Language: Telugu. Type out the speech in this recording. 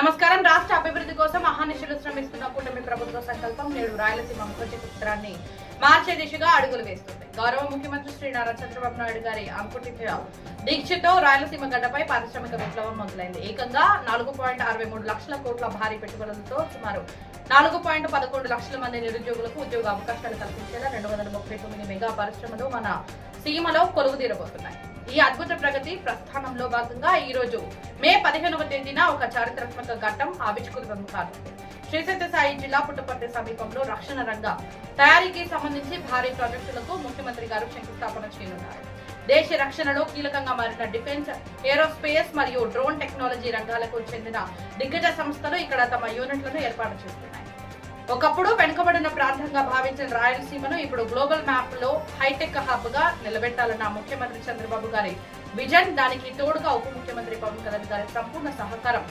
నమస్కారం. రాష్ట్ర అభివృద్ధి కోసం అహర్నిశలు శ్రమిస్తున్న కూటమి ప్రభుత్వ సంకల్పం నేడు రాయలసీమ ముఖ చిత్రాన్ని మార్చే దిశగా అడుగులు వేస్తుంది. గౌరవ ముఖ్యమంత్రి శ్రీ నారా చంద్రబాబు నాయుడు గారి అంకుటిత దీక్షతో రాయలసీమ గడ్డపై పారిశ్రామిక విప్లవం మొదలైంది. ఏకంగా 4.63 లక్షల కోట్ల భారీ పెట్టుబడులతో సుమారు 4.11 లక్షల మంది నిరుద్యోగులకు ఉద్యోగ అవకాశాలు కల్పించేలా 239 మెగా పరిశ్రమలు మన సీమలో కొలువుదీరబోతున్నాయి. ఈ అద్భుత ప్రగతి ప్రస్థానంలో భాగంగా ఈ రోజు మే 15వ తేదీన ఒక చారిత్రాత్మక ఘట్టం ఆవిష్కృతం కానుంది. శ్రీ సత్యసాయి జిల్లా పుట్టపర్తి సమీపంలో రక్షణ రంగ తయారీకి సంబంధించి భారీ ప్రాజెక్టులకు ముఖ్యమంత్రి గారు శంకుస్థాపన చేయనున్నారు. దేశ రక్షణలో కీలకంగా మారిన డిఫెన్స్, ఏరోస్పేస్ మరియు డ్రోన్ టెక్నాలజీ రంగాలకు చెందిన దిగ్గజ సంస్థలు ఇక్కడ తమ యూనిట్లను ఏర్పాటు చేస్తున్నాయి. ఒకప్పుడు వెనుకబడిన ప్రాంతంగా భావించిన రాయలసీమను ఇప్పుడు గ్లోబల్ మ్యాప్ లో హైటెక్ హబ్ గా నిలబెట్టాలన్న ముఖ్యమంత్రి చంద్రబాబు గారి విజన్, దానికి తోడుగా ఉప ముఖ్యమంత్రి పవన్ కళ్యాణ్ గారి సంపూర్ణ సహకారం